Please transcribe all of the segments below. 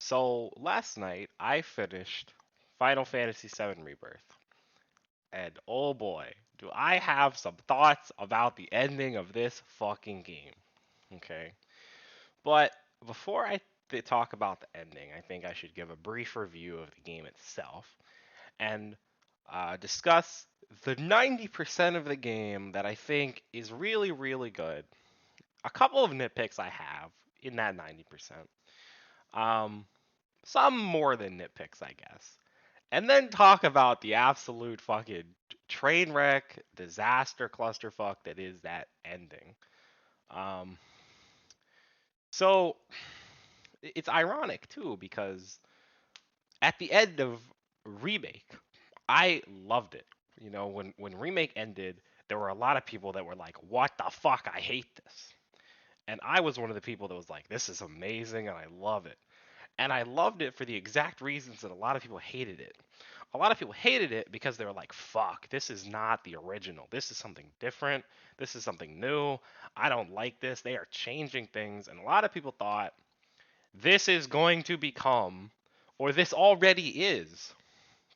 So last night I finished Final Fantasy VII Rebirth, and oh boy, do I have some thoughts about the ending of this fucking game. Okay, but before I talk about the ending, I think I should give a brief review of the game itself and discuss the 90% of the game that I think is really, really good. A couple of nitpicks I have in that 90%. Um, some more than nitpicks, I guess. And then talk about the absolute fucking train wreck, disaster clusterfuck that is that ending. Um, so it's ironic too because at the end of remake, I loved it. You know, when remake ended, there were a lot of people that were like, "What the fuck? I hate this." And I was one of the people that was like, "This is amazing and I love it." And I loved it for the exact reasons that a lot of people hated it. A lot of people hated it because they were like, fuck, this is not the original. This is something different. This is something new. I don't like this. They are changing things. And a lot of people thought this is going to become, or this already is,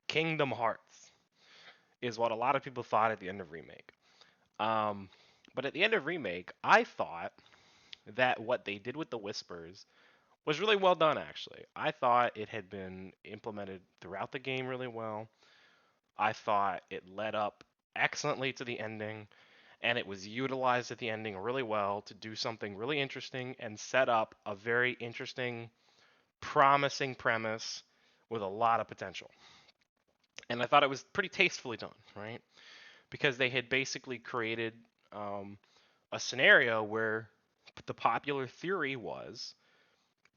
Kingdom Hearts, is what a lot of people thought at the end of Remake. Um, but at the end of Remake, I thought that what they did with the Whispers was really well done, actually. I thought it had been implemented throughout the game really well. I thought it led up excellently to the ending, and it was utilized at the ending really well to do something really interesting and set up a very interesting, promising premise with a lot of potential. And I thought it was pretty tastefully done, right? Because they had basically created um, a scenario where the popular theory was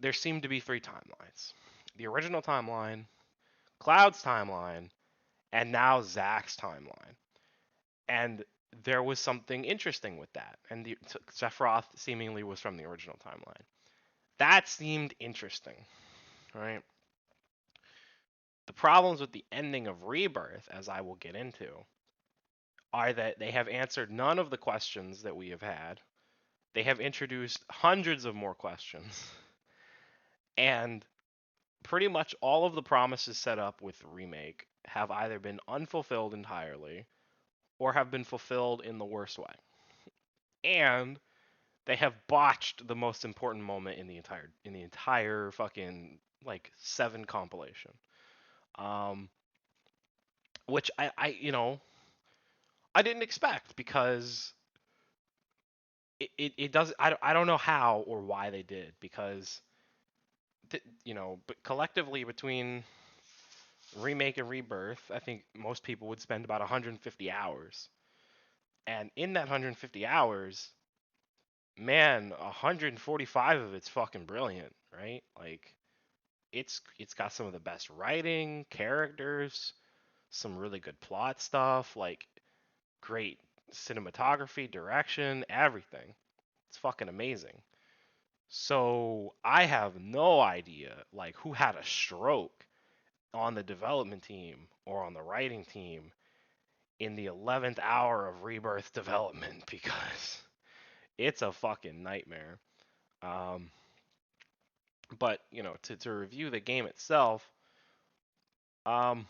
there seemed to be three timelines: the original timeline, Cloud's timeline, and now Zack's timeline. And there was something interesting with that. And Sephiroth seemingly was from the original timeline. That seemed interesting, right? The problems with the ending of Rebirth, as I will get into, are that they have answered none of the questions that we have had. They have introduced hundreds of more questions. And pretty much all of the promises set up with the remake have either been unfulfilled entirely or have been fulfilled in the worst way. And they have botched the most important moment in the entire fucking like seven compilation. Um, which I didn't expect because it does I don't know how or why they did because but collectively between remake and rebirth, I think most people would spend about 150 hours. And in that 150 hours, man, 145 of it's fucking brilliant, right? Like it's got some of the best writing, characters, some really good plot stuff, like great cinematography, direction, everything. It's fucking amazing. So I have no idea like who had a stroke on the development team or on the writing team in the 11th hour of Rebirth development because it's a fucking nightmare. Um, but to review the game itself, um,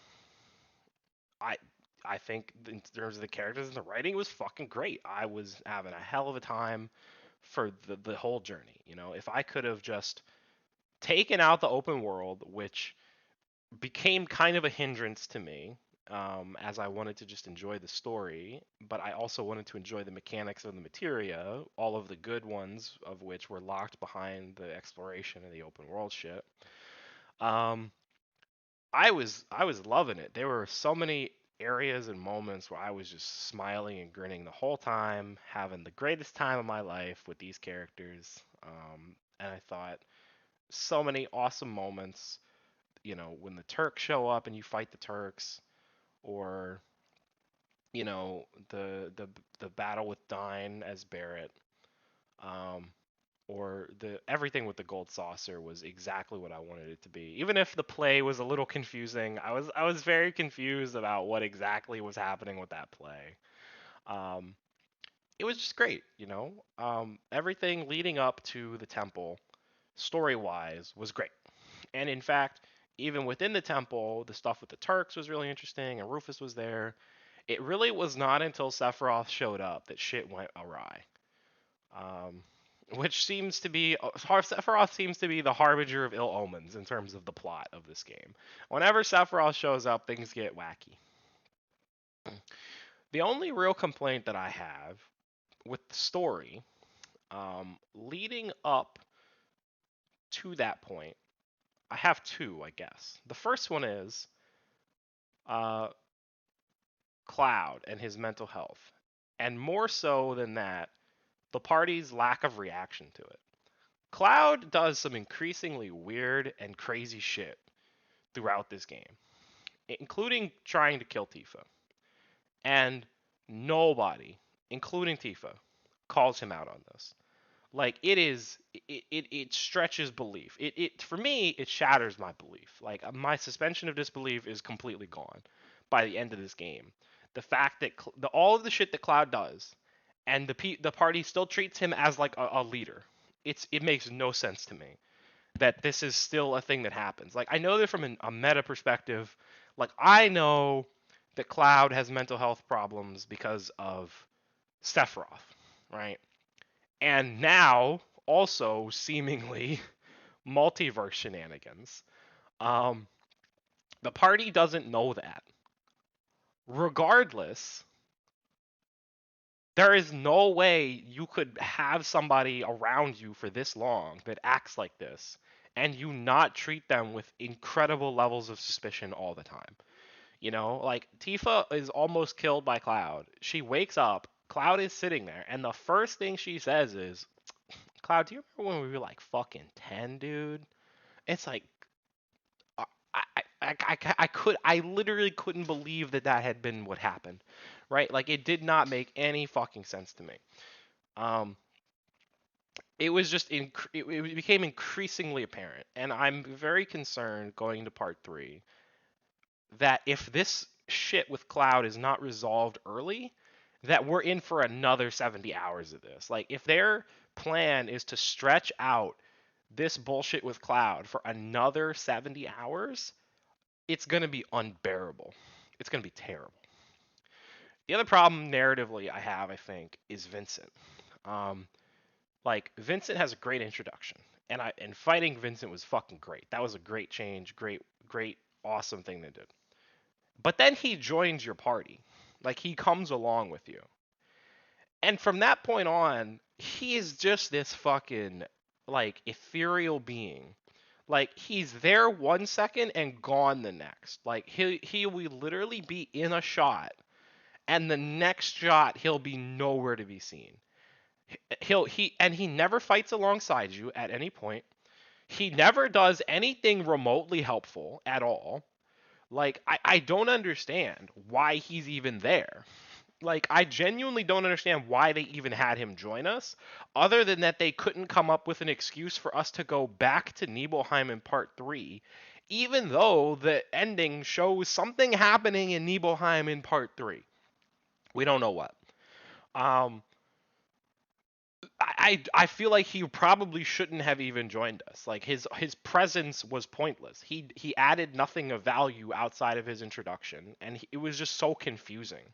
I I think in terms of the characters and the writing, it was fucking great. I was having a hell of a time for the whole journey. If I could have just taken out the open world, which became kind of a hindrance to me, as I wanted to just enjoy the story, but I also wanted to enjoy the mechanics of the materia, all of the good ones of which were locked behind the exploration and the open world shit. Um, I was loving it. There were so many areas and moments where I was just smiling and grinning the whole time, having the greatest time of my life with these characters. And I thought so many awesome moments. When the Turks show up and you fight the Turks, or the battle with Dine as Barrett, um, or the everything with the gold saucer was exactly what I wanted it to be. Even if the play was a little confusing, I was very confused about what exactly was happening with that play. Um, it was just great. Everything leading up to the temple, story wise, was great. And in fact, even within the temple, the stuff with the Turks was really interesting, and Rufus was there. It really was not until Sephiroth showed up that shit went awry. Um, which seems to be Sephiroth seems to be the harbinger of ill omens in terms of the plot of this game. Whenever Sephiroth shows up, things get wacky. The only real complaint that I have with the story, leading up to that point, I have two, I guess. The first one is uh, Cloud and his mental health, and more so than that, the party's lack of reaction to it. Cloud does some increasingly weird and crazy shit throughout this game, including trying to kill Tifa. And nobody, including Tifa, calls him out on this. Like it stretches belief. It for me it shatters my belief. Like my suspension of disbelief is completely gone by the end of this game. The fact that all of the shit that Cloud does, and the party still treats him as like a leader. It makes no sense to me that this is still a thing that happens. Like I know that from a meta perspective, like I know that Cloud has mental health problems because of Sephiroth, right? And now also seemingly multiverse shenanigans. Um, the party doesn't know that. Regardless, there is no way you could have somebody around you for this long that acts like this and you not treat them with incredible levels of suspicion all the time. You know, like Tifa is almost killed by Cloud. She wakes up, Cloud is sitting there, and the first thing she says is, Cloud, do you remember when we were like fucking 10, dude? It's like, I literally couldn't believe that that had been what happened, right? Like, it did not make any fucking sense to me. Um, it was just it became increasingly apparent, and I'm very concerned going into part three that if this shit with Cloud is not resolved early, that we're in for another 70 hours of this. Like if their plan is to stretch out this bullshit with Cloud for another 70 hours, it's going to be unbearable. It's going to be terrible. The other problem narratively I have, I think, is Vincent. Um, like Vincent has a great introduction, and fighting Vincent was fucking great. That was a great change, great awesome thing they did. But then he joins your party. Like he comes along with you. And from that point on, he is just this fucking like ethereal being. Like he's there 1 second and gone the next. Like he will literally be in a shot and the next shot he'll be nowhere to be seen. He never fights alongside you at any point. He never does anything remotely helpful at all. Like I don't understand why he's even there. Like I genuinely don't understand why they even had him join us, other than that they couldn't come up with an excuse for us to go back to Nibelheim in part 3, even though the ending shows something happening in Nibelheim in part 3. We don't know what. Um I feel like he probably shouldn't have even joined us. Like his presence was pointless. He added nothing of value outside of his introduction, and it was just so confusing.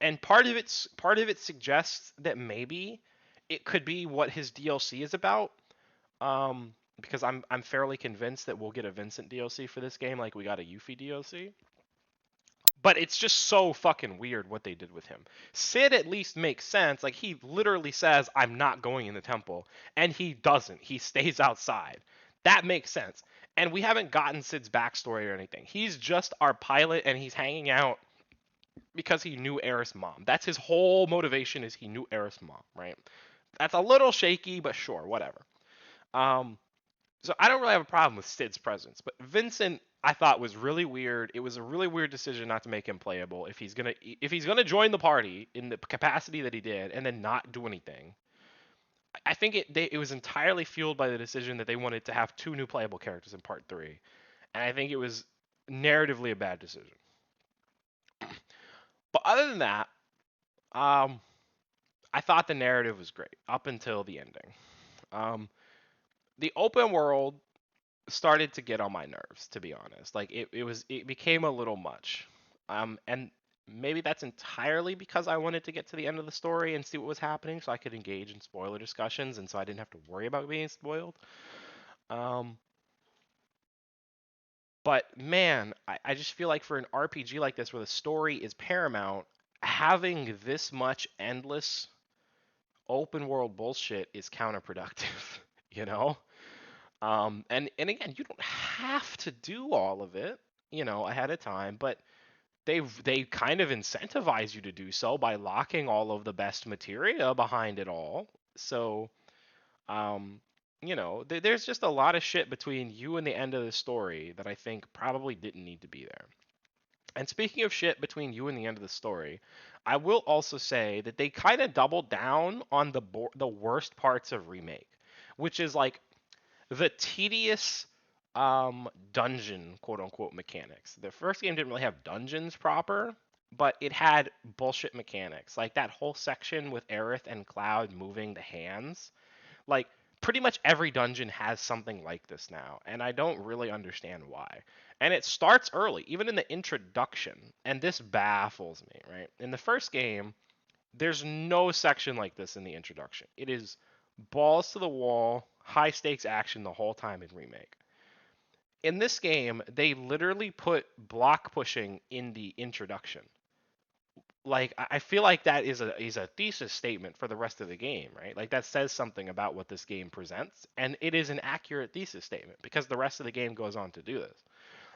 And part of it suggests that maybe it could be what his DLC is about. Because I'm fairly convinced that we'll get a Vincent DLC for this game, like we got a Yuffie DLC. But it's just so fucking weird what they did with him. Sid at least makes sense. Like he literally says, "I'm not going in the temple," and he doesn't. He stays outside. That makes sense. And we haven't gotten Sid's backstory or anything. He's just our pilot, and he's hanging out because he knew Aerith's mom. That's his whole motivation. Is he knew Aerith's mom, right? That's a little shaky, but sure, whatever. Um, so I don't really have a problem with Sid's presence, but Vincent I thought was really weird. It was a really weird decision not to make him playable if he's gonna join the party in the capacity that he did and then not do anything. I think it was entirely fueled by the decision that they wanted to have two new playable characters in part 3, and I think it was narratively a bad decision. But other than that, um, I thought the narrative was great up until the ending. Um, the open world started to get on my nerves, to be honest. Like it became a little much. And maybe that's entirely because I wanted to get to the end of the story and see what was happening so I could engage in spoiler discussions and so I didn't have to worry about being spoiled. Um but man, I just feel like for an RPG like this where the story is paramount, having this much endless open world bullshit is counterproductive, you know? And again, you don't have to do all of it, ahead of time, but they kind of incentivize you to do so by locking all of the best materia behind it all. So, um, there's just a lot of shit between you and the end of the story that I think probably didn't need to be there. And speaking of shit between you and the end of the story, I will also say that they kind of doubled down on the worst parts of remake, which is like the tedious dungeon quote unquote mechanics. The first game didn't really have dungeons proper, but it had bullshit mechanics. Like that whole section with Aerith and Cloud moving the hands. Like pretty much every dungeon has something like this now, and I don't really understand why. And it starts early, even in the introduction, and this baffles me, right? In the first game, there's no section like this in the introduction. It is balls to the wall, high stakes action the whole time in Remake. In this game, they literally put block pushing in the introduction. Like I feel like that is a thesis statement for the rest of the game, right? Like that says something about what this game presents, and it is an accurate thesis statement because the rest of the game goes on to do this.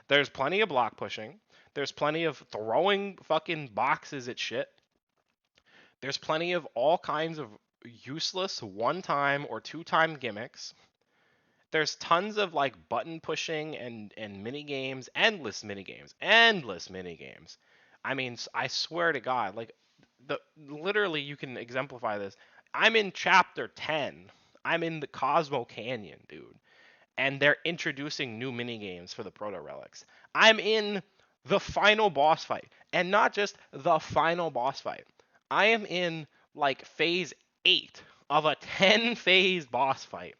There's plenty of block pushing. There's plenty of throwing fucking boxes at shit. There's plenty of all kinds of useless one-time or two-time gimmicks. There's tons of like button pushing and mini games, endless mini games. I mean, I swear to God, like the literally you can exemplify this. I'm in chapter 10. I'm in the Cosmo Canyon, dude, and they're introducing new mini games for the Proto Relics. I'm in the final boss fight, and not just the final boss fight. I am in like phase 8 of a 10 phase boss fight,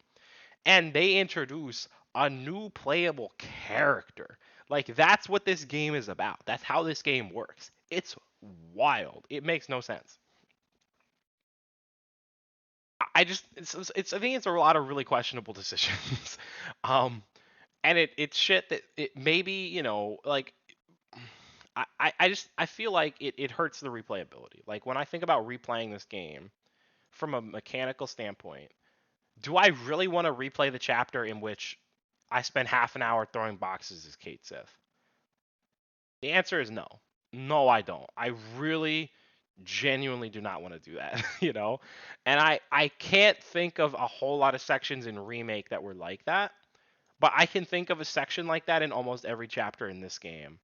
and they introduce a new playable character. Like that's what this game is about. That's how this game works. It's wild. It makes no sense. I just it's I think it's a lot of really questionable decisions. um and it's shit that it maybe, like I feel like it hurts the replayability. Like when I think about replaying this game from a mechanical standpoint, do I really want to replay the chapter in which I spent half an hour throwing boxes as Kate Sith? The answer is no. No, I don't. I really genuinely do not want to do that, And I can't think of a whole lot of sections in remake that were like that, but I can think of a section like that in almost every chapter in this game.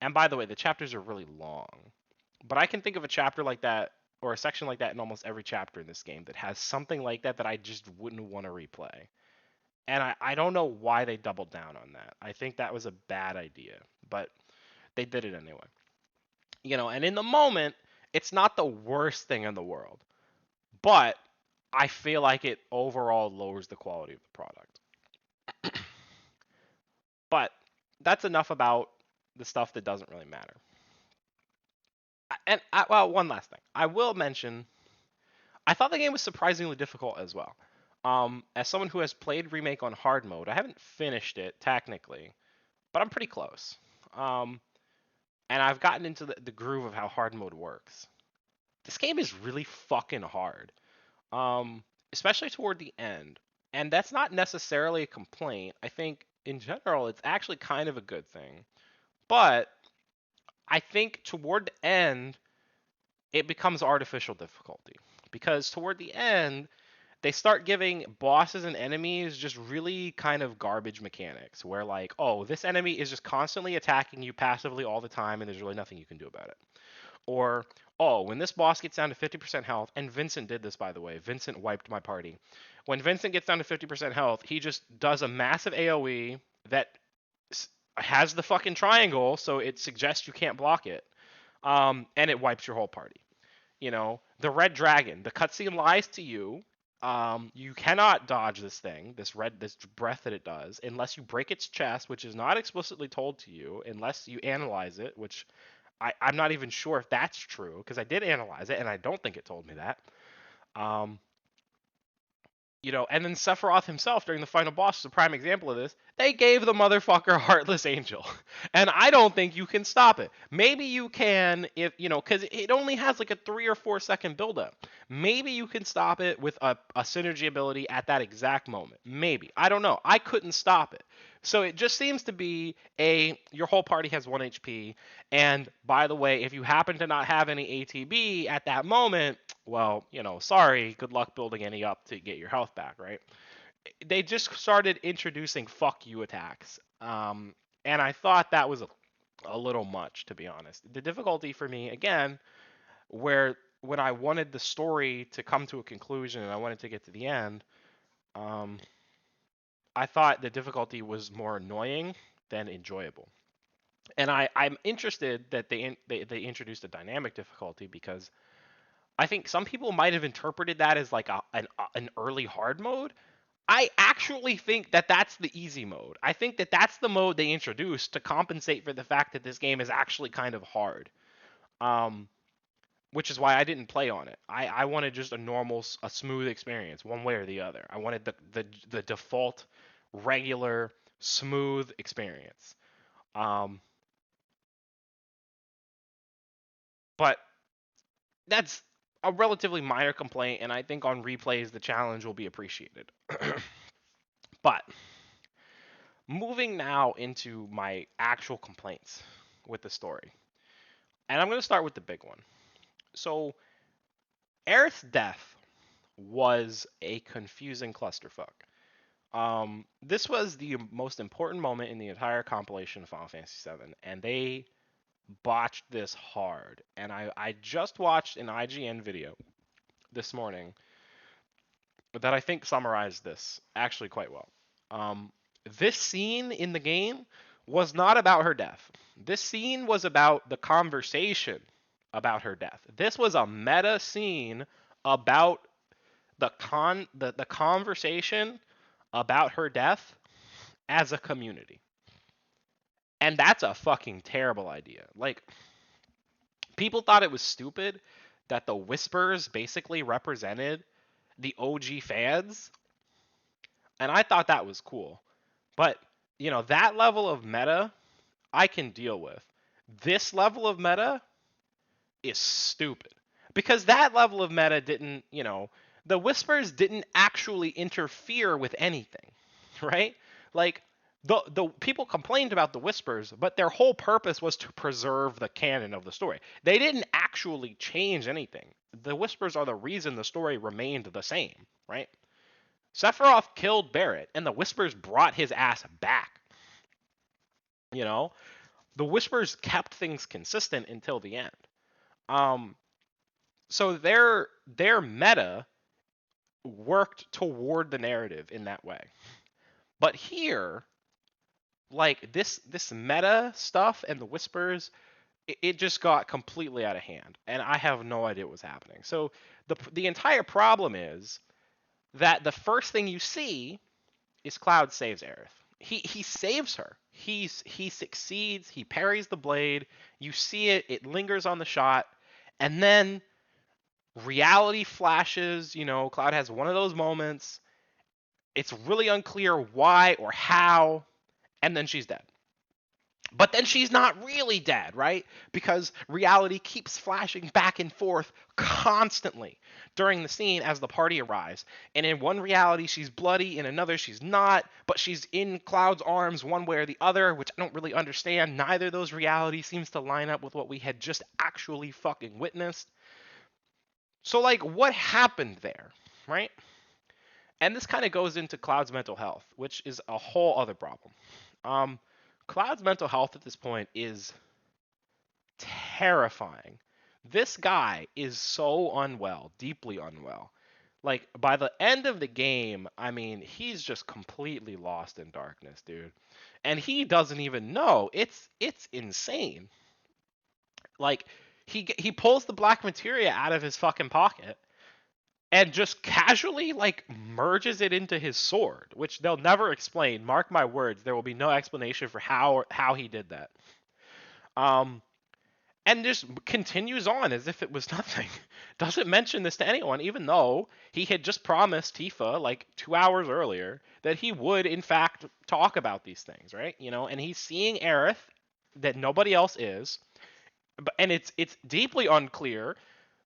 And by the way, the chapters are really long. But I can think of a chapter like that or a section like that in almost every chapter in this game that has something like that that I just wouldn't want to replay. And I don't know why they doubled down on that. I think that was a bad idea, but they did it anyway. And in the moment, it's not the worst thing in the world, but I feel like it overall lowers the quality of the product. But that's enough about the stuff that doesn't really matter. Well, one last thing. I will mention, I thought the game was surprisingly difficult as well. As someone who has played Remake on hard mode, I haven't finished it technically, but I'm pretty close. And I've gotten into the groove of how hard mode works. This game is really fucking hard, especially toward the end. And that's not necessarily a complaint. I think in general, it's actually kind of a good thing. But I think toward the end, it becomes artificial difficulty because toward the end they start giving bosses and enemies just really kind of garbage mechanics where like, oh, this enemy is just constantly attacking you passively all the time and there's really nothing you can do about it. Or, oh, when this boss gets down to 50% health, and Vincent did this by the way, Vincent wiped my party. When Vincent gets down to 50% health, he just does a massive AoE that has the fucking triangle, so it suggests you can't block it. And it wipes your whole party. The red dragon, the cutscene lies to you, You cannot dodge this thing, this breath that it does, unless you break its chest, which is not explicitly told to you, unless you analyze it, which I'm not even sure if that's true, because I did analyze it, and I don't think it told me that. Um, and then Sephiroth himself during the final boss is a prime example of this. They gave the motherfucker Heartless Angel, and I don't think you can stop it. Maybe you can if because it only has like a 3 or 4 second buildup. Maybe you can stop it with a synergy ability at that exact moment. Maybe, I don't know. I couldn't stop it. So it just seems to be your whole party has 1 HP, and by the way, if you happen to not have any ATB at that moment, well, sorry, good luck building any up to get your health back, right? They just started introducing fuck you attacks. And I thought that was a little much, to be honest. The difficulty for me, again, when I wanted the story to come to a conclusion and I wanted to get to the end, I thought the difficulty was more annoying than enjoyable. And I'm interested that they introduced a dynamic difficulty, because I think some people might have interpreted that as like an early hard mode. I actually think that that's the easy mode. I think that that's the mode they introduced to compensate for the fact that this game is actually kind of hard. Um, which is why I didn't play on it. I wanted just a smooth experience, one way or the other. I wanted the default, regular, smooth experience. Um, but that's a relatively minor complaint, and I think on replays the challenge will be appreciated. But moving now into my actual complaints with the story, and I'm going to start with the big one. So, Aerith's death was a confusing clusterfuck. This was the most important moment in the entire compilation of Final Fantasy VII, and they botched this hard. And I just watched an IGN video this morning that I think summarized this actually quite well. Um, this scene in the game was not about her death. This scene was about the conversation about her death. This was a meta scene about the conversation about her death as a community. And that's a fucking terrible idea. Like, people thought it was stupid that the Whispers basically represented the OG fans, and I thought that was cool. But, that level of meta I can deal with. This level of meta is stupid. Because that level of meta didn't, the Whispers didn't actually interfere with anything, right? Like, the people complained about the Whispers, but their whole purpose was to preserve the canon of the story. They didn't actually change anything. The Whispers are the reason the story remained the same, right? Sephiroth killed Barret, and the Whispers brought his ass back. The Whispers kept things consistent until the end. So their meta worked toward the narrative in that way. But here, like this meta stuff and the Whispers, it just got completely out of hand, and I have no idea what was happening. So the entire problem is that the first thing you see is Cloud saves Aerith. He saves her. He succeeds. He parries the blade. You see it. It lingers on the shot, and then reality flashes. Cloud has one of those moments. It's really unclear why or how, and then she's dead. But then she's not really dead, right? Because reality keeps flashing back and forth constantly during the scene as the party arrives. And in one reality, she's bloody. In another, she's not. But she's in Cloud's arms one way or the other, which I don't really understand. Neither of those realities seems to line up with what we had just actually fucking witnessed. So, like, what happened there, right? And this kind of goes into Cloud's mental health, which is a whole other problem. Cloud's mental health at this point is terrifying. This guy is so unwell, deeply unwell. Like, by the end of the game, I mean, he's just completely lost in darkness, dude. And he doesn't even know. It's insane. Like, he pulls the black materia out of his fucking pocket, and just casually like merges it into his sword, which they'll never explain. Mark my words, there will be no explanation for how he did that. Um, and just continues on as if it was nothing. Doesn't mention this to anyone, even though he had just promised Tifa like 2 hours earlier that he would in fact talk about these things, right? You know, and he's seeing Aerith that nobody else is, and it's deeply unclear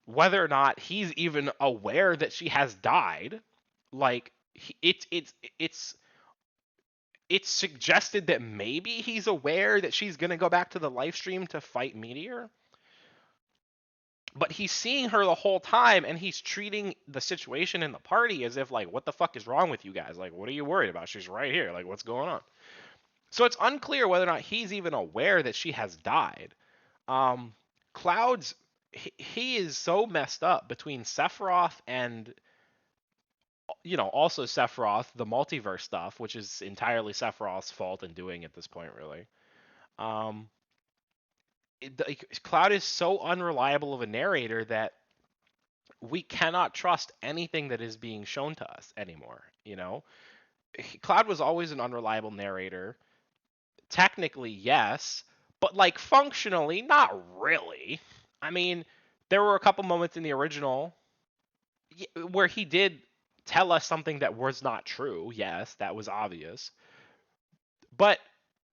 whether or not he's even aware that she has died. Like it's it's suggested that maybe he's aware that she's gonna go back to the live stream to fight Meteor, but he's seeing her the whole time, and he's treating the situation in the party as if like, what the fuck is wrong with you guys? Like, what are you worried about? She's right here. Like, what's going on? So it's unclear whether or not he's even aware that she has died. Um, Cloud's he is so messed up between Sephiroth and, you know, also Sephiroth, the multiverse stuff, which is entirely Sephiroth's fault and doing at this point, really. Um, Cloud is so unreliable of a narrator that we cannot trust anything that is being shown to us anymore. You know, Cloud was always an unreliable narrator. Technically, yes, but like functionally, not really. I mean, there were a couple moments in the original where he did tell us something that was not true. Yes, that was obvious. But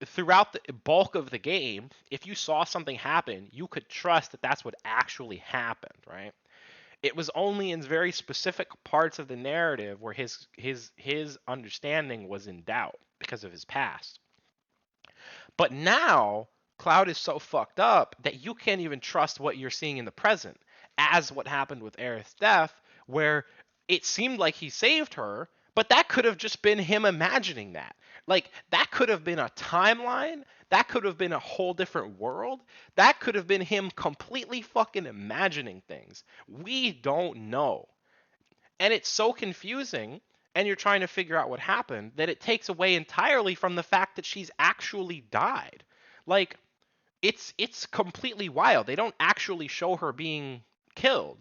throughout the bulk of the game, if you saw something happen, you could trust that that's what actually happened, right? It was only in very specific parts of the narrative where his understanding was in doubt because of his past. But now Cloud is so fucked up that you can't even trust what you're seeing in the present, as what happened with Aerith's death, where it seemed like he saved her, but that could have just been him imagining that. Like, that could have been a timeline. That could have been a whole different world. That could have been him completely fucking imagining things. We don't know. And it's so confusing, and you're trying to figure out what happened, that it takes away entirely from the fact that she's actually died. Like, it's completely wild. They don't actually show her being killed.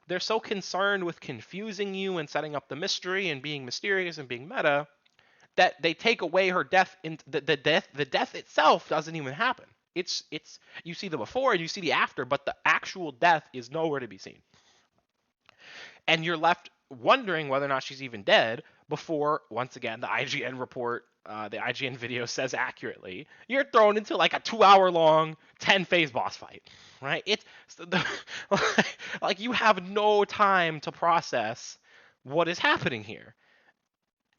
They're so concerned with confusing you and setting up the mystery and being mysterious and being meta that they take away her death. In the death itself doesn't even happen. It's you see the before and you see the after, but the actual death is nowhere to be seen. And you're left wondering whether or not she's even dead before, once again, the IGN report, the IGN video says accurately, you're thrown into like a 2 hour long 10 phase boss fight, right? It's like you have no time to process what is happening here.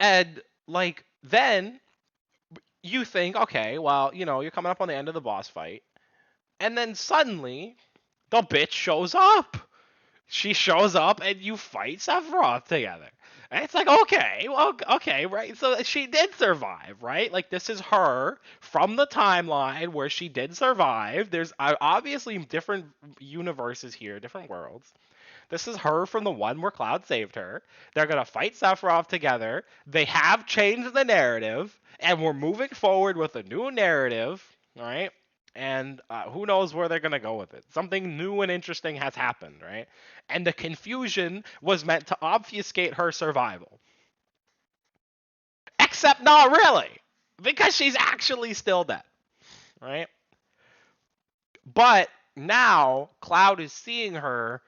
And like then you think, okay, well, you know, you're coming up on the end of the boss fight, and then suddenly the bitch shows up. She shows up and you fight Sephiroth together. And it's like, okay, well, okay, right? So she did survive, right? Like, this is her from the timeline where she did survive. There's obviously different universes here, different worlds. This is her from the one where Cloud saved her. They're going to fight Sephiroth together. They have changed the narrative, and we're moving forward with a new narrative, all right? And who knows where they're going to go with it. Something new and interesting has happened, right? And the confusion was meant to obfuscate her survival. Except not really, because she's actually still dead, right? But now Cloud is seeing her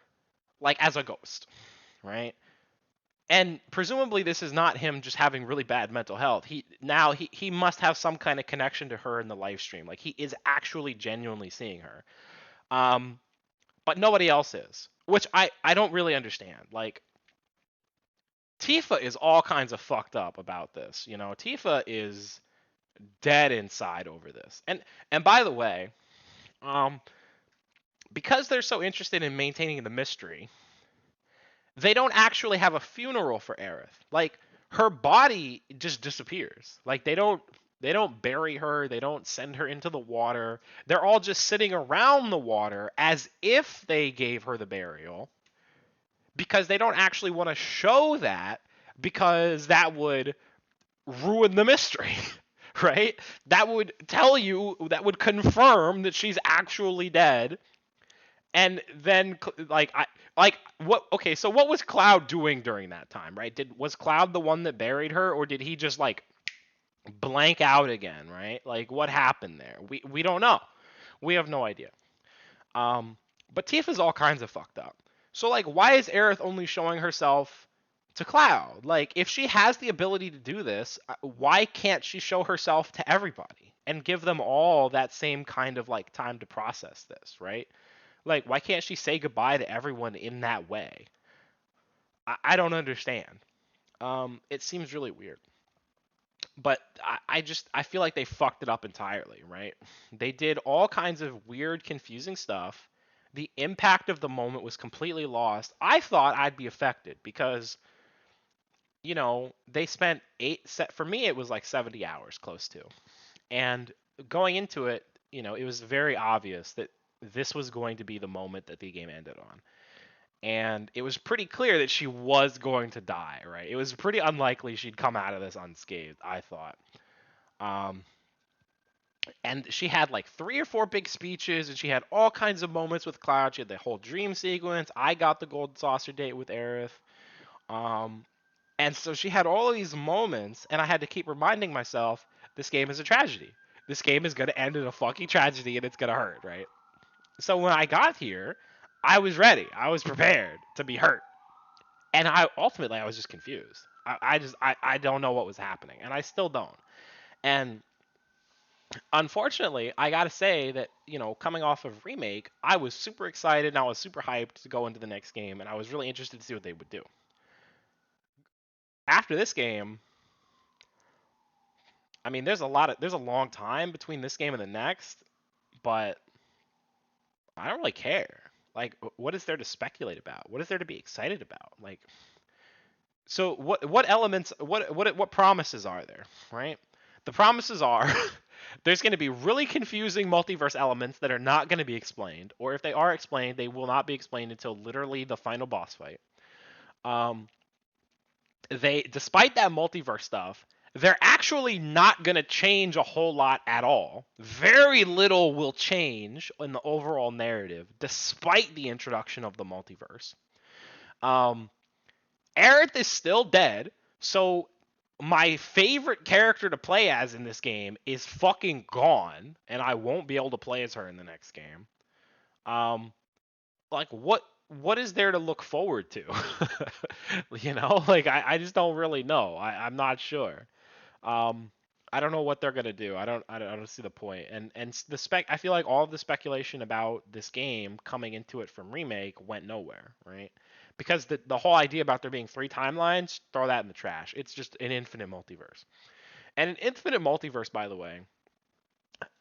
like as a ghost, right? And presumably this is not him just having really bad mental health. He must have some kind of connection to her in the live stream. Like, he is actually genuinely seeing her. But nobody else is, which I don't really understand. Like, Tifa is all kinds of fucked up about this. You know, Tifa is dead inside over this. And by the way, because they're so interested in maintaining the mystery, they don't actually have a funeral for Aerith. Like, her body just disappears. Like, they don't bury her, they don't send her into the water. They're all just sitting around the water as if they gave her the burial, because they don't actually want to show that, because that would ruin the mystery. Right? That would tell you, that would confirm that she's actually dead. And then what? Okay, so what was Cloud doing during that time, right? Was Cloud the one that buried her, or did he just like blank out again, right? Like what happened there? We don't know. We have no idea. Um, but Tifa's all kinds of fucked up. So like, why is Aerith only showing herself to Cloud? Like, if she has the ability to do this, why can't she show herself to everybody and give them all that same kind of like time to process this, right? Like, why can't she say goodbye to everyone in that way? I don't understand. It seems really weird. But I feel like they fucked it up entirely, right? They did all kinds of weird, confusing stuff. The impact of the moment was completely lost. I thought I'd be affected because, they spent for me, it was like 70 hours close to. And going into it, it was very obvious that this was going to be the moment that the game ended on. And it was pretty clear that she was going to die, right? It was pretty unlikely she'd come out of this unscathed, I thought. Um, and she had like 3 or 4 big speeches, and she had all kinds of moments with Cloud. She had the whole dream sequence. I got the golden saucer date with Aerith. Um, and so she had all of these moments, and I had to keep reminding myself, this game is a tragedy. This game is going to end in a fucking tragedy, and it's going to hurt, right? So when I got here, I was ready. I was prepared to be hurt. And I was just confused. I don't know what was happening, and I still don't. And unfortunately, I gotta say that, coming off of Remake, I was super excited and I was super hyped to go into the next game, and I was really interested to see what they would do. After this game, I mean, there's a long time between this game and the next, but I don't really care. Like, what is there to speculate about? What is there to be excited about? Like, so what elements, what promises are there, right? The promises are there's going to be really confusing multiverse elements that are not going to be explained, or if they are explained, they will not be explained until literally the final boss fight. Um, despite that multiverse stuff, they're actually not going to change a whole lot at all. Very little will change in the overall narrative, despite the introduction of the multiverse. Um, Aerith is still dead, so my favorite character to play as in this game is fucking gone, and I won't be able to play as her in the next game. Um, like what is there to look forward to? Like I just don't really know. I'm not sure. Um, I don't know what they're gonna do. I don't see the point. And I feel like all of the speculation about this game coming into it from Remake went nowhere, right? Because the whole idea about there being 3 timelines, throw that in the trash. It's just an infinite multiverse. And an infinite multiverse, by the way,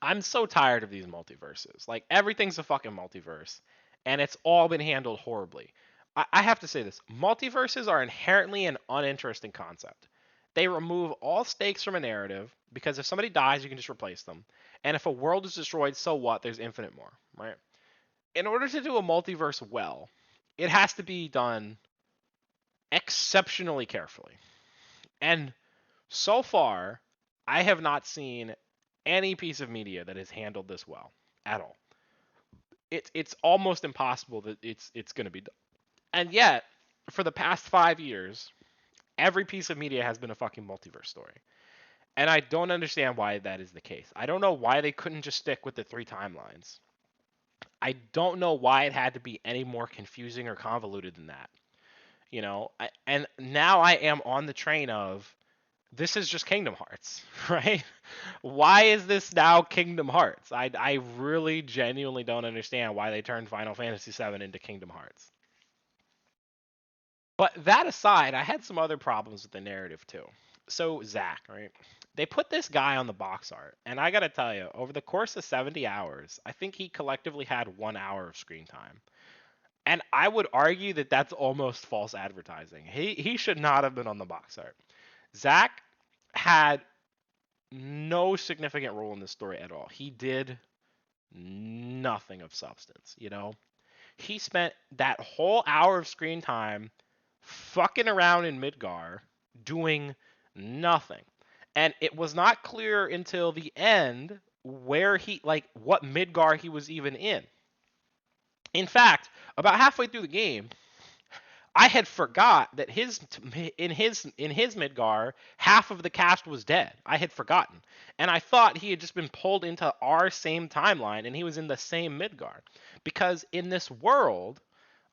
I'm so tired of these multiverses. Like, everything's a fucking multiverse, and it's all been handled horribly. I have to say this: multiverses are inherently an uninteresting concept. They remove all stakes from a narrative because if somebody dies, you can just replace them. And if a world is destroyed, so what? There's infinite more, right? In order to do a multiverse well, it has to be done exceptionally carefully. And so far, I have not seen any piece of media that has handled this well at all. It's almost impossible that it's going to be done. And yet, for the past 5 years, every piece of media has been a fucking multiverse story. And I don't understand why that is the case. I don't know why they couldn't just stick with the 3 timelines. I don't know why it had to be any more confusing or convoluted than that. And now I am on the train of this is just Kingdom Hearts, right? Why is this now Kingdom Hearts? I really genuinely don't understand why they turned Final Fantasy VII into Kingdom Hearts. But that aside, I had some other problems with the narrative too. So Zack, right? They put this guy on the box art, and I gotta tell you, over the course of 70 hours, I think he collectively had 1 hour of screen time. And I would argue that that's almost false advertising. He should not have been on the box art. Zack had no significant role in this story at all. He did nothing of substance. He spent that whole hour of screen time fucking around in Midgar doing nothing. And it was not clear until the end where what Midgar he was even in. In fact, about halfway through the game, I had forgot that in his Midgar, half of the cast was dead. I had forgotten, and I thought he had just been pulled into our same timeline, and he was in the same Midgar, because in this world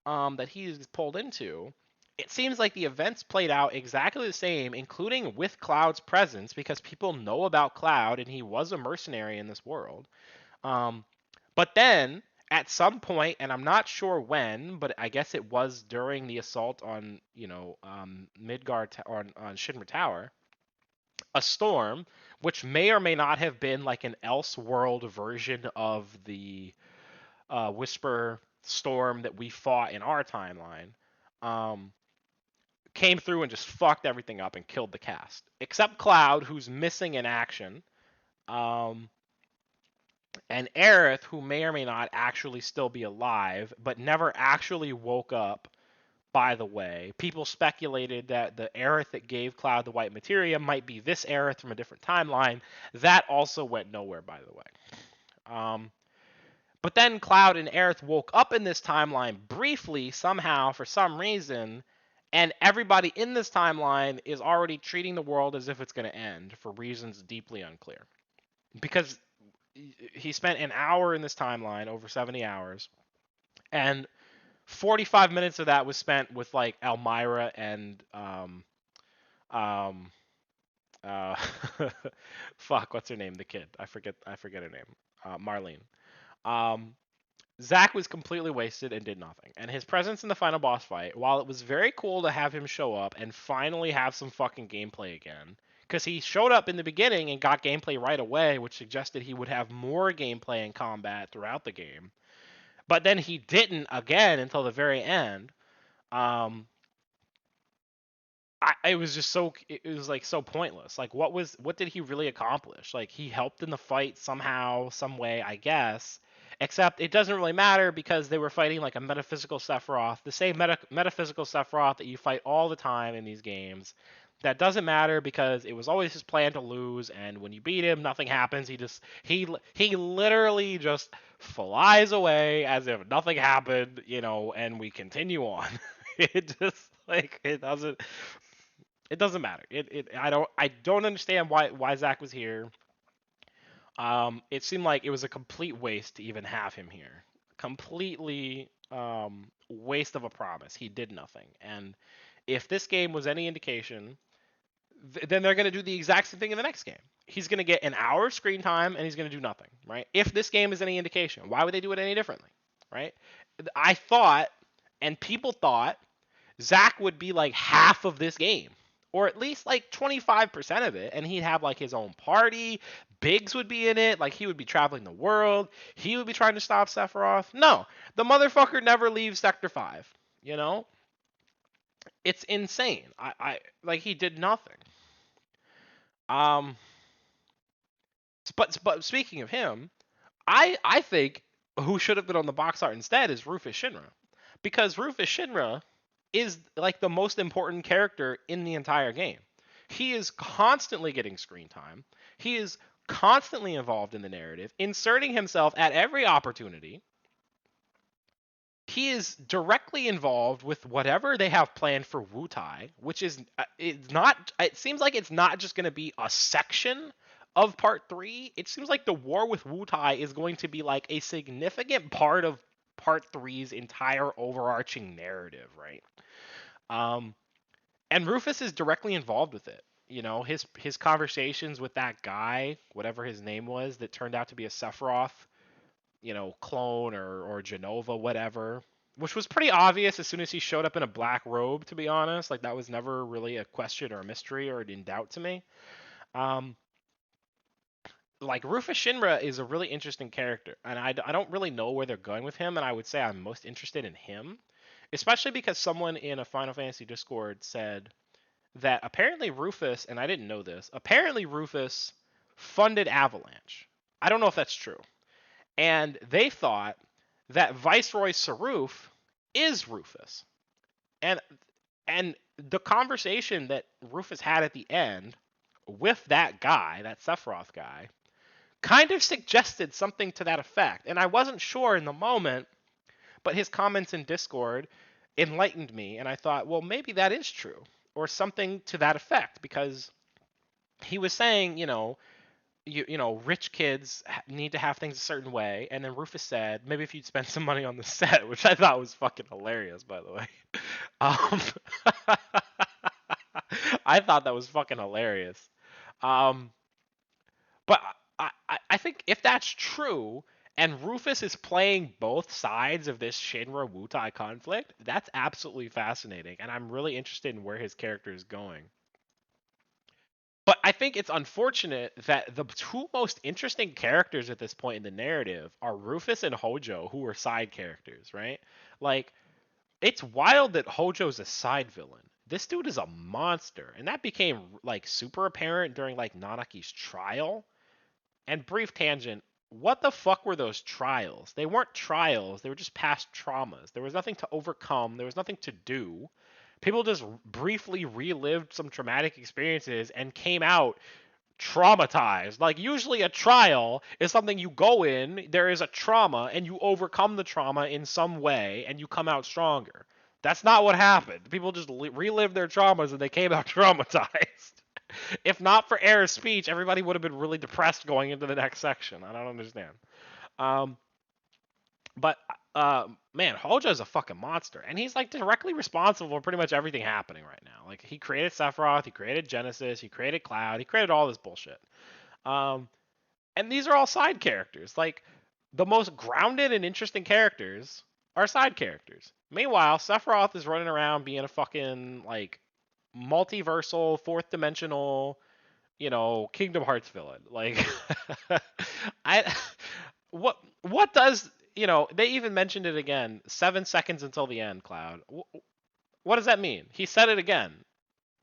that he is pulled into, it seems like the events played out exactly the same, including with Cloud's presence, because people know about Cloud, and he was a mercenary in this world. Um, but then at some point, and I'm not sure when, but I guess it was during the assault on, Midgard on Shinra Tower, a storm, which may or may not have been like an Elseworld version of the Whisper storm that we fought in our timeline, um, came through and just fucked everything up and killed the cast, except Cloud, who's missing in action. Um, and Aerith, who may or may not actually still be alive, but never actually woke up, by the way. People speculated that the Aerith that gave Cloud the white materia might be this Aerith from a different timeline. That also went nowhere, by the way. But then Cloud and Aerith woke up in this timeline briefly, somehow, for some reason, and everybody in this timeline is already treating the world as if it's going to end for reasons deeply unclear. Because he spent an hour in this timeline, over 70 hours, and 45 minutes of that was spent with like Elmira and um uh fuck, what's her name, the kid, I forget her name, Marlene. um Zack was completely wasted and did nothing, and his presence in the final boss fight, while it was very cool to have him show up and finally have some fucking gameplay again, because he showed up in the beginning and got gameplay right away, which suggested he would have more gameplay and combat throughout the game. But then he didn't again until the very end. Um, it was just so, it was like so pointless. Like, what did he really accomplish? Like, he helped in the fight somehow, some way, I guess. Except it doesn't really matter, because they were fighting like a metaphysical Sephiroth, the same metaphysical Sephiroth that you fight all the time in these games. That doesn't matter, because it was always his plan to lose, and when you beat him, nothing happens. He literally just flies away as if nothing happened, and we continue on. It just, like, it doesn't matter. I don't understand why Zack was here. It seemed like it was a complete waste to even have him here. Completely waste of a promise. He did nothing. And if this game was any indication, then they're going to do the exact same thing in the next game. He's going to get an hour of screen time and he's going to do nothing, right? If this game is any indication, why would they do it any differently, right? I thought, and people thought, Zack would be like half of this game, or at least like 25% of it, and he'd have like his own party. Biggs would be in it, like he would be traveling the world. He would be trying to stop Sephiroth. No, the motherfucker never leaves Sector 5. You know, it's insane. I like, he did nothing. Um, but speaking of him, I think who should have been on the box art instead is Rufus Shinra, because Rufus Shinra is like the most important character in the entire game. He is constantly getting screen time. He is constantly involved in the narrative, inserting himself at every opportunity. He is directly involved with whatever they have planned for Wutai, which is it's not. It seems like it's not just going to be a section of Part 3. It seems like the war with Wutai is going to be like a significant part of Part Three's entire overarching narrative, right? Um, and Rufus is directly involved with it. His conversations with that guy, whatever his name was, that turned out to be a Sephiroth, clone or Genova, whatever, which was pretty obvious as soon as he showed up in a black robe, to be honest. Like, that was never really a question or a mystery or in doubt to me. Um, like, Rufus Shinra is a really interesting character, and I don't really know where they're going with him, and I would say I'm most interested in him, especially because someone in a Final Fantasy Discord said that apparently Rufus, and I didn't know this, apparently Rufus funded Avalanche. I don't know if that's true. And they thought that Viceroy Saruf is Rufus. And the conversation that Rufus had at the end with that guy, that Sephiroth guy, kind of suggested something to that effect. And I wasn't sure in the moment, But his comments in Discord enlightened me, and I thought, well, maybe that is true, or something to that effect, because he was saying, rich kids need to have things a certain way, and then Rufus said, maybe if you'd spend some money on the set, which I thought was fucking hilarious, by the way. Um, I thought that was fucking hilarious. Um, but I think if that's true, and Rufus is playing both sides of this Shinra Wutai conflict, that's absolutely fascinating, and I'm really interested in where his character is going. But I think it's unfortunate that the two most interesting characters at this point in the narrative are Rufus and Hojo, who are side characters, right? Like, it's wild that Hojo's a side villain. This dude is a monster, and that became like super apparent during like Nanaki's trial. And brief tangent, what the fuck were those trials? They weren't trials, they were just past traumas. There was nothing to overcome, there was nothing to do. People just briefly relived some traumatic experiences and came out traumatized. Like, usually a trial is something you go in, there is a trauma, and you overcome the trauma in some way, and you come out stronger. That's not what happened. People just relived their traumas and they came out traumatized. If not for Air's speech, everybody would have been really depressed going into the next section. I don't understand. Um, but man, Hojo's a fucking monster, and he's like directly responsible for pretty much everything happening right now. Like, he created Sephiroth, he created Genesis, he created Cloud, he created all this bullshit. Um, and these are all side characters. Like, the most grounded and interesting characters are side characters. Meanwhile, Sephiroth is running around being a fucking like multiversal, fourth dimensional, Kingdom Hearts villain. Like, I what does they even mentioned it again. 7 seconds until the end, Cloud. What does that mean? He said it again.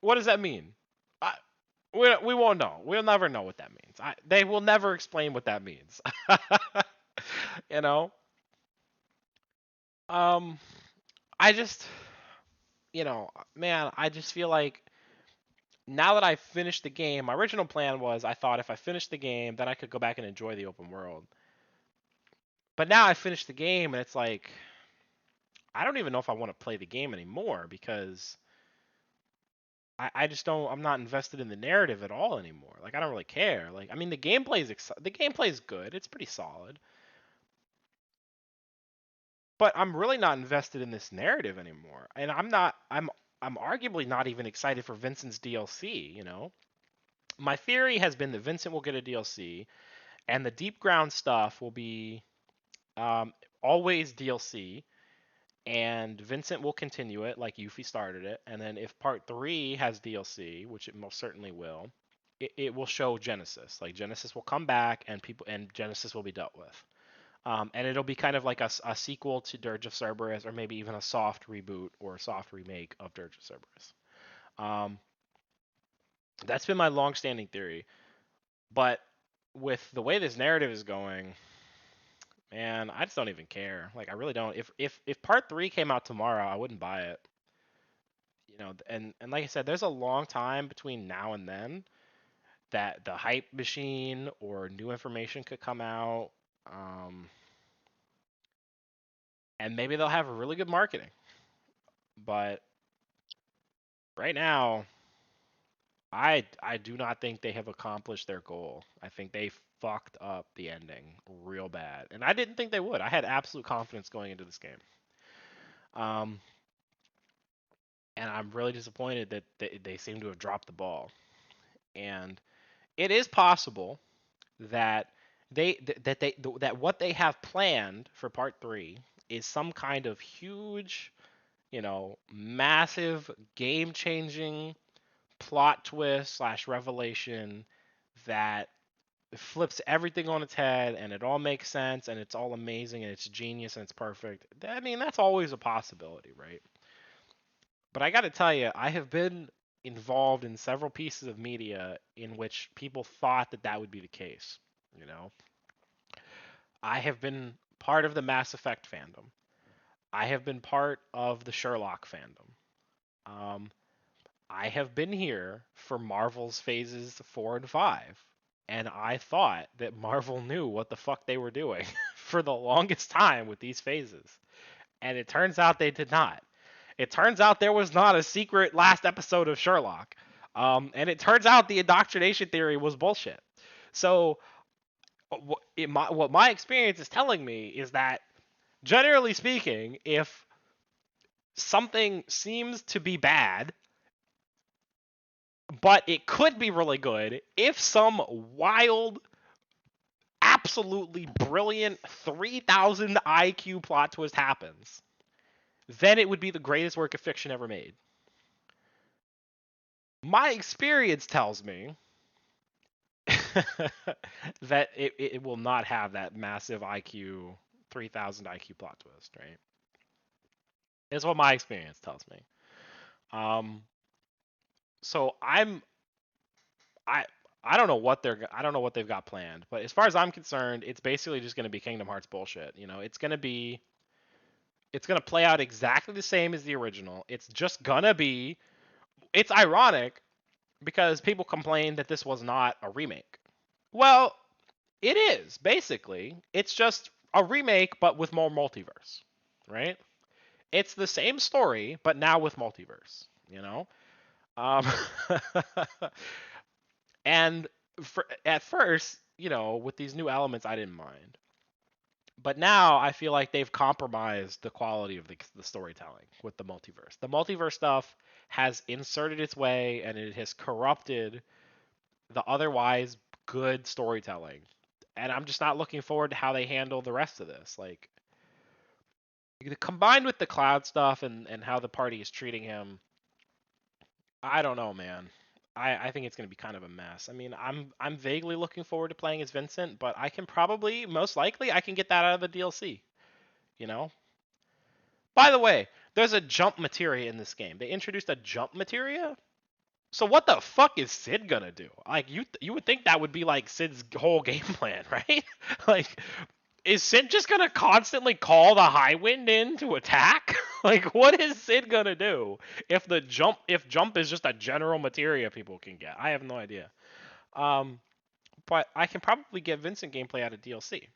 What does that mean? I, we won't know. We'll never know what that means. They will never explain what that means. you know. Um, I just, man, I just feel like now that I've finished the game, my original plan was I thought if I finished the game, then I could go back and enjoy the open world. But now I finished the game, and it's like I don't even know if I want to play the game anymore, because I just don't. I'm not invested in the narrative at all anymore. Like, I don't really care. Like, I mean, the gameplay is good. It's pretty solid. But I'm really not invested in this narrative anymore. And I'm arguably not even excited for Vincent's DLC. My theory has been that Vincent will get a DLC, and the deep ground stuff will be always DLC, and Vincent will continue it like Yuffie started it, and then if Part 3 has DLC, which it most certainly will, it will show Genesis. Like, Genesis will come back, and Genesis will be dealt with. And it'll be kind of like a sequel to Dirge of Cerberus, or maybe even a soft reboot or a soft remake of Dirge of Cerberus. Um, that's been my long-standing theory. But with the way this narrative is going, man, I just don't even care. Like, I really don't. If Part 3 came out tomorrow, I wouldn't buy it. And like I said, there's a long time between now and then that the hype machine or new information could come out. And maybe they'll have really good marketing. But right now, I do not think they have accomplished their goal. I think they fucked up the ending real bad, and I didn't think they would. I had absolute confidence going into this game. Um, and I'm really disappointed that they seem to have dropped the ball. And it is possible that that what they have planned for Part 3 is some kind of huge, massive game-changing plot twist slash revelation that flips everything on its head, and it all makes sense, and it's all amazing, and it's genius, and it's perfect. I mean, that's always a possibility, right? But I got to tell you, I have been involved in several pieces of media in which people thought that that would be the case. You know, I have been part of the Mass Effect fandom. I have been part of the Sherlock fandom. Um, I have been here for Marvel's phases 4 and 5, and I thought that Marvel knew what the fuck they were doing for the longest time with these phases. And it turns out they did not. It turns out there was not a secret last episode of Sherlock. And it turns out the indoctrination theory was bullshit. So, what my experience is telling me is that, generally speaking, if something seems to be bad, but it could be really good, if some wild, absolutely brilliant 3,000 IQ plot twist happens, then it would be the greatest work of fiction ever made. My experience tells me that it will not have that massive IQ, 3,000 IQ plot twist, right? Is what my experience tells me. Um, so I I don't know what they've got planned, but as far as I'm concerned, it's basically just going to be Kingdom Hearts bullshit. You know, it's going to play out exactly the same as the original. It's just going to be. It's ironic because people complained that this was not a remake. Well, it is basically. It's just a remake, but with more multiverse, right? It's the same story, but now with multiverse. You know, um, and at first, with these new elements, I didn't mind. But now I feel like they've compromised the quality of the storytelling with the multiverse. The multiverse stuff has inserted its way and it has corrupted the otherwise good storytelling. And I'm just not looking forward to how they handle the rest of this. Like, combined with the Cloud stuff and how the party is treating him, I don't know, man. I think it's going to be kind of a mess. I mean, I'm vaguely looking forward to playing as Vincent, but I can probably, most likely, I can get that out of the DLC. You know. By the way, there's a jump materia in this game. They introduced a jump materia. So what the fuck is Sid gonna do? Like you would think that would be like Sid's whole game plan, right? Like, is Sid just gonna constantly call the high wind in to attack? Like, what is Sid gonna do if jump is just a general materia people can get? I have no idea. Um, but I can probably get Vincent gameplay out of DLC.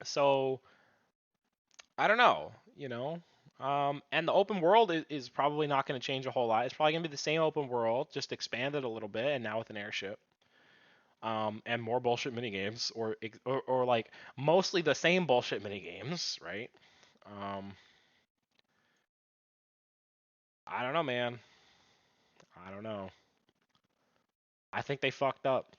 So I don't know, and the open world is probably not going to change a whole lot. It's probably going to be the same open world, just expanded a little bit, and now with an airship. And more bullshit mini games, or like mostly the same bullshit mini games, right? Um, I don't know, man. I don't know. I think they fucked up.